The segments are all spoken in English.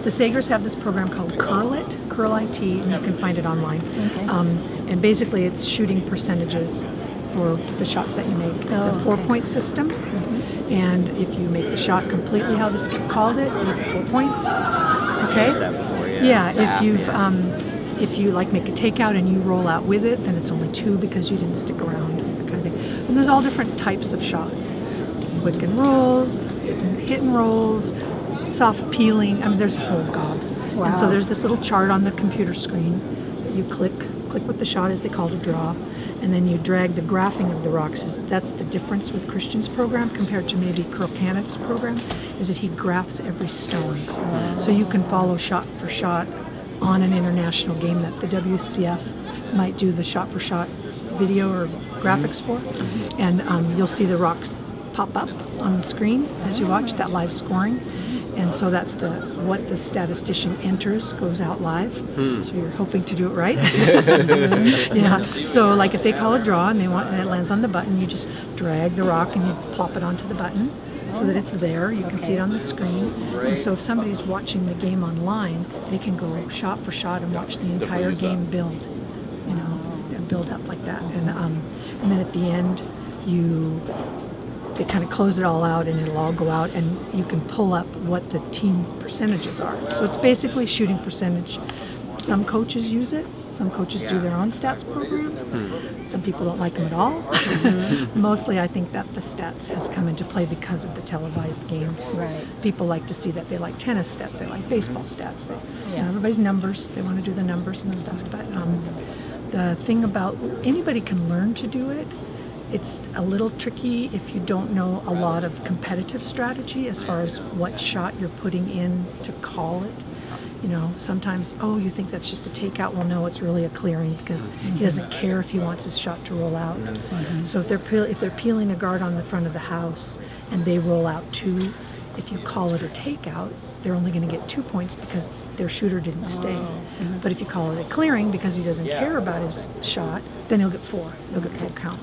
The Sagers have this program called Curl It, Curl IT, and you can find it online. Okay. And basically it's shooting percentages for the shots that you make. It's a 4-point system, and if you make the shot completely how the skip called it, you get 4 points. Okay? If you like make a takeout and you roll out with it, then it's only 2 because you didn't stick around, kind of thing. And there's all different types of shots. Quick and rolls, hit and rolls, soft peeling. I mean, there's whole gobs. Wow. And so there's this little chart on the computer screen that you click what the shot is, they call it a draw, and then you drag the graphing of the rocks. That's the difference with Christian's program compared to maybe Kurkanic's program, is that he graphs every stone. So you can follow shot for shot on an international game that the WCF might do the shot for shot video or graphics for, and you'll see the rocks pop up on the screen as you watch that live scoring. And so that's what the statistician enters goes out live. So you're hoping to do it right. Yeah. So like if they call a draw and it lands on the button, you just drag the rock and you plop it onto the button so that it's there. You can see it on the screen. And so if somebody's watching the game online, they can go shot for shot and watch the entire game build. And build up like that. And then at the end, they kind of close it all out and it'll all go out and you can pull up what the team percentages are. So it's basically shooting percentage. Some coaches use it. Some coaches do their own stats program. Some people don't like them at all. Mostly I think that the stats has come into play because of the televised games. Right. People like to see that. They like tennis stats. They like baseball stats. Everybody's numbers. They want to do the numbers and stuff. But the thing about anybody can learn to do it. It's a little tricky if you don't know a lot of competitive strategy as far as what shot you're putting in to call it. Sometimes, you think that's just a takeout. Well, no, it's really a clearing because he doesn't care if he wants his shot to roll out. So if they're peeling a guard on the front of the house and they roll out 2, if you call it a takeout, they're only going to get 2 points because their shooter didn't stay. But if you call it a clearing because he doesn't care about his shot, then he'll get 4. He'll get full count.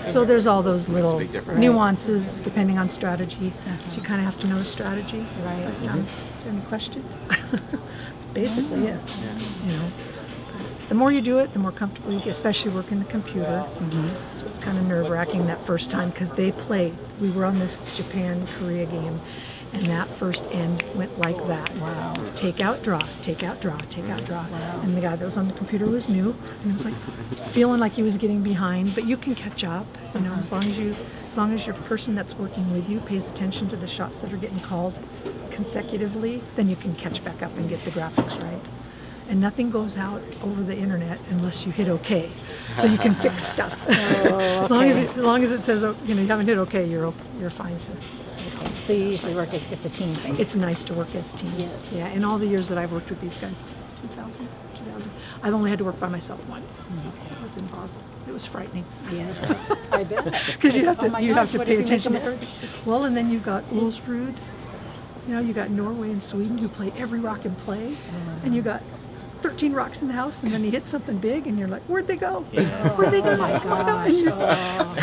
So there's all those little nuances depending on strategy. So you kind of have to know the strategy. Right. But, any questions? That's basically it. It's, the more you do it, the more comfortable you get, especially working the computer. So it's kind of nerve-wracking that first time because they played. We were on this Japan-Korea game, and that first end went like that. Wow. Take out, draw, take out, draw, take out, draw. Wow. And the guy that was on the computer was new, and it was like feeling like he was getting behind, but you can catch up, as long as your person that's working with you pays attention to the shots that are getting called consecutively, then you can catch back up and get the graphics right. And nothing goes out over the internet unless you hit OK, so you can fix stuff. As long as it says you haven't hit OK, you're fine to. So you usually work it's a team thing. It's nice to work as teams. Yeah. In all the years that I've worked with these guys, 2000. I've only had to work by myself once. It was in Basel. It was frightening. Yes, I bet. Because you have to pay attention to everything. Well, and then you've got Ulsrud. You got Norway and Sweden who play every rock in play, and you got 13 rocks in the house, and then he hits something big, and you're like, where'd they go? Where'd they go? Oh my gosh. And you're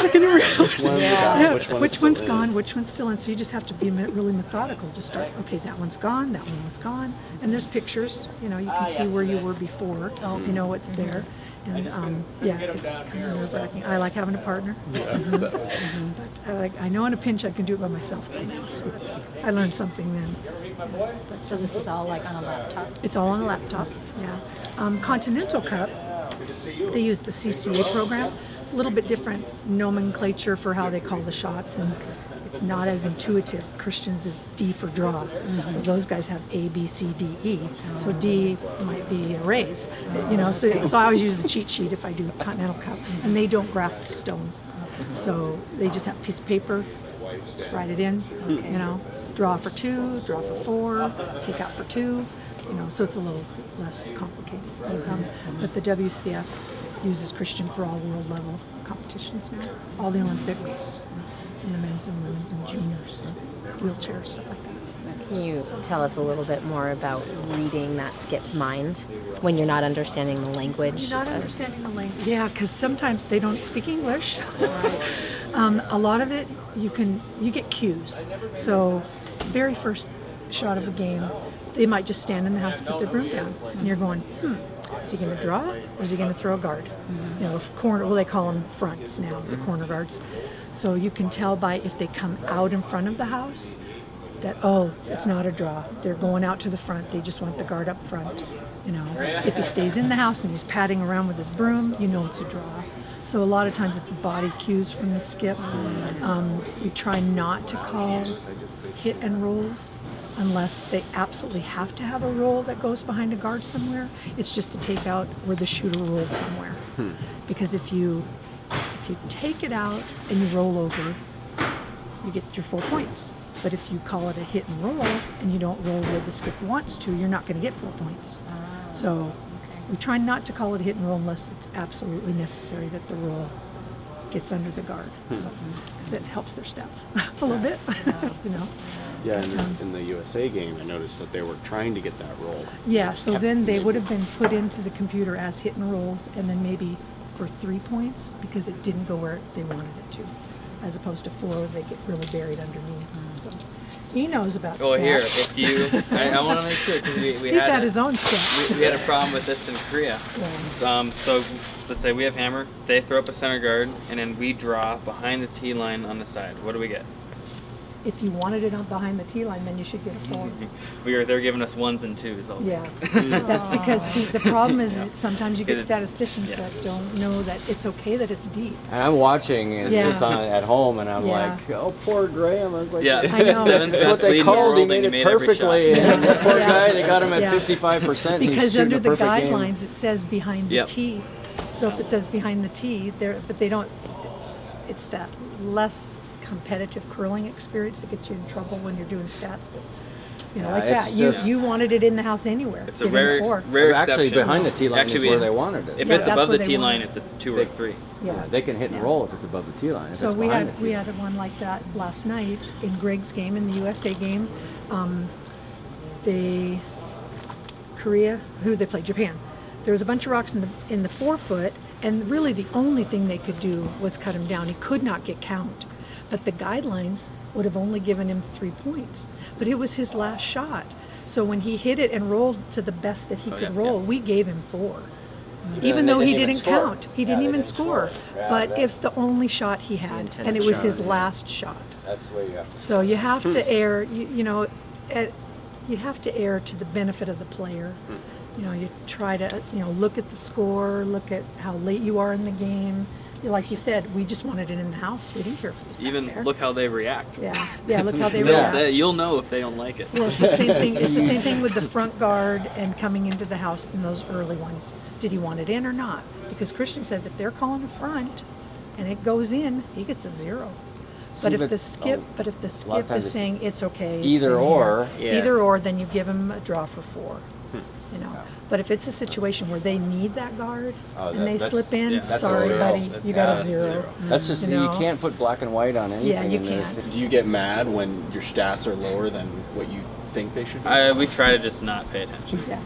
looking around. Which one's gone? Which one's still in? So you just have to be really methodical. Just start, okay, that one's gone, that one was gone. And there's pictures, you can see where you were before, you know what's there. And it's kind of nerve-wracking. I like having a partner. But I know in a pinch I can do it by myself right now. So I learned something then. So this is all like on a laptop? It's all on a laptop, yeah. Continental Cup, they use the CCA program. A little bit different nomenclature for how they call the shots, and it's not as intuitive. Christians is D for draw. Those guys have A, B, C, D, E. So D might be a raise. So I always use the cheat sheet if I do Continental Cup, and they don't graph the stones. So they just have a piece of paper, just write it in, draw for 2, draw for 4, take out for 2, so it's a little less complicated. But the WCF uses Christian for all world level competitions now, all the Olympics, and the men's and women's and juniors, wheelchairs, stuff like that. Can you tell us a little bit more about reading that skip's mind when you're not understanding the language? You're not understanding the language. Yeah, because sometimes they don't speak English. A lot of it, you get cues. So very first shot of a game, they might just stand in the house, put their broom down, and you're going, is he going to draw or is he going to throw a guard? You know, corner. Well, they call them fronts now, the corner guards. So you can tell by if they come out in front of the house that, oh, it's not a draw. They're going out to the front. They just want the guard up front. You know, if he stays in the house and he's padding around with his broom, you know it's a draw. So a lot of times it's body cues from the skip. We try not to call hit and rolls unless they absolutely have to have a roll that goes behind a guard somewhere. It's just to take out where the shooter rolled somewhere. Because if you take it out and you roll over, you get your 4 points. But if you call it a hit and roll and you don't roll where the skip wants to, you're not going to get 4 points. So we try not to call it a hit and roll unless it's absolutely necessary that the roll gets under the guard. Because it helps their stats a little bit, you know. Yeah, in the USA game, I noticed that they were trying to get that roll. Yeah, so then they would have been put into the computer as hit and rolls, and then maybe for 3 points because it didn't go where they wanted it to, as opposed to 4, they get really buried underneath. So he knows about Well, stats. here, if you, I want to make sure because we He's had had his own stats. we had a problem with this in Korea. So let's say we have hammer, they throw up a center guard, and then we draw behind the tee line on the side. What do we get? If you wanted it on behind the tee line, then you should get a 4. They're giving us 1s and 2s. All Yeah, that's because see, the problem is sometimes you get It's- statisticians yeah. that don't know that it's okay that it's deep. And I'm watching Yeah. this at home, and I'm Yeah. like, oh, poor Graham. I was like, Yeah, I know. seventh that's what best they lead in the called. He world, made and it he made every shot. perfectly. And the poor Yeah. guy, they got him at Yeah. 55%. and he's Because shooting under a the perfect game. guidelines, it says behind the Yep. tee. So if it says behind the tee, but they don't, it's that less competitive curling experience that gets you in trouble when you're doing stats that, you know, Yeah, like it's that. just- You wanted it in the house anywhere. It's a Give him rare, 4. rare Actually, exception. behind the tee line Actually, is where they wanted it. If Yeah, it's that's above where the they tee line, wanted it's a 2 or a 3. Yeah. They can hit and Yeah. roll if it's above the tee line. If So it's we behind had the we tee had one like that last night in Greg's game, in the USA game. The Korea, who they played, Japan. There was a bunch of rocks in the 4 foot, and really the only thing they could do was cut him down. He could not get count, but the guidelines would have only given him 3 points. But it was his last shot, so when he hit it and rolled to the best that he could roll, we gave him 4. Even they though he didn't even didn't score. count, he Yeah, didn't they even didn't score. score. Yeah, But that- it's the only shot he had, intended and it was shot, his yeah. last shot. That's the way you have to. So you have to err, you know, you have to err to the benefit of the player. You know, you try to, you know, look at the score, look at how late you are in the game. Like you said, we just wanted it in the house. We didn't care if it was back Even there. look how they react. Yeah, look how they They'll- react. You'll know if they don't like it. Well, it's the same thing. It's the same thing with the front guard and coming into the house in those early ones. Did he want it in or not? Because Christian says if they're calling a front and it goes in, he gets a 0. But See, if but- the skip, times is it's saying it's okay, it's either in here. or. It's Yeah. either or, then you give him a draw for 4. You know, but if it's a situation where they need that guard Oh, and they that's- slip in, yeah, that's a sorry, 0. buddy, you got That's a 0. zero. That's just, You you, know? can't put black and white on anything. Yeah, you in this. can't. Do you get mad when your stats are lower than what you think they should be? We try to just not pay attention. Yeah,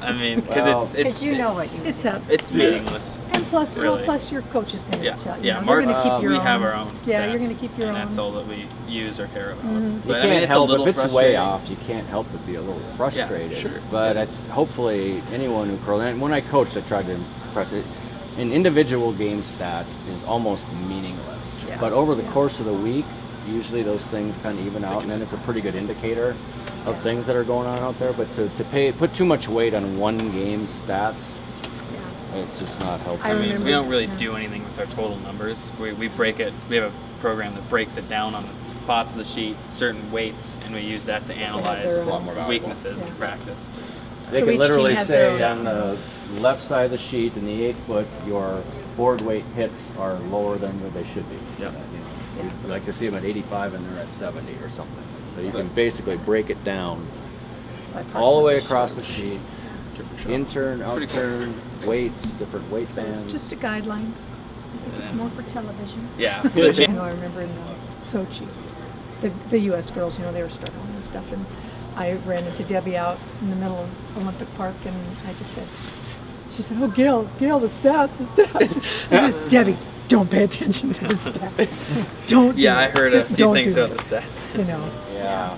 I mean, because Well- it's Because you know what you it's a it's meaningless. and plus, really. plus your coach is going to Yeah, tell you. yeah. know, Mark, they're going to keep your we own. have our own. Yeah, stats, you're going to keep your and own. that's all that we use or care about. You But I can't mean, it's help a little if it's way frustrating. off. You can't help but be a little frustrated. sure. But it's hopefully anyone who curls. And when I coached, I tried to impress it. An individual game stat is almost meaningless. Yeah. But over the course of the week, usually those things kind of even out, and then it's a pretty good indicator of things that are going on out there. But to put too much weight on one game's stats, Yeah. it's just not helpful. I I mean, remember- we don't really yeah. do anything with our total numbers. We break it. We have a program that breaks it down on the spots of the sheet, certain weights, and we use that to analyze It's a lot more valuable. weaknesses in Yeah. practice. They So can each team literally has their say own- on the left side of the sheet in the 8 foot, your board weight hits are lower than what they should be. Yep. You'd like to see them at 85 and they're at 70 or something. So you can basically break it down By parts all the of way the across the sheet. Different shot. In-turn, pretty cool. out-turn, weights, different weight bands. It's just a guideline. I think it's more for television. Yeah. I know, I remember in Sochi, the U.S. girls, you know, they were struggling and stuff, and I ran into Debbie out in the middle of Olympic Park, and I just said, she said, oh, Gail, the stats. I said, Debbie, don't pay attention to the stats. Don't do Yeah, I it. heard a Just few don't things do about it. the stats. You know, Yeah.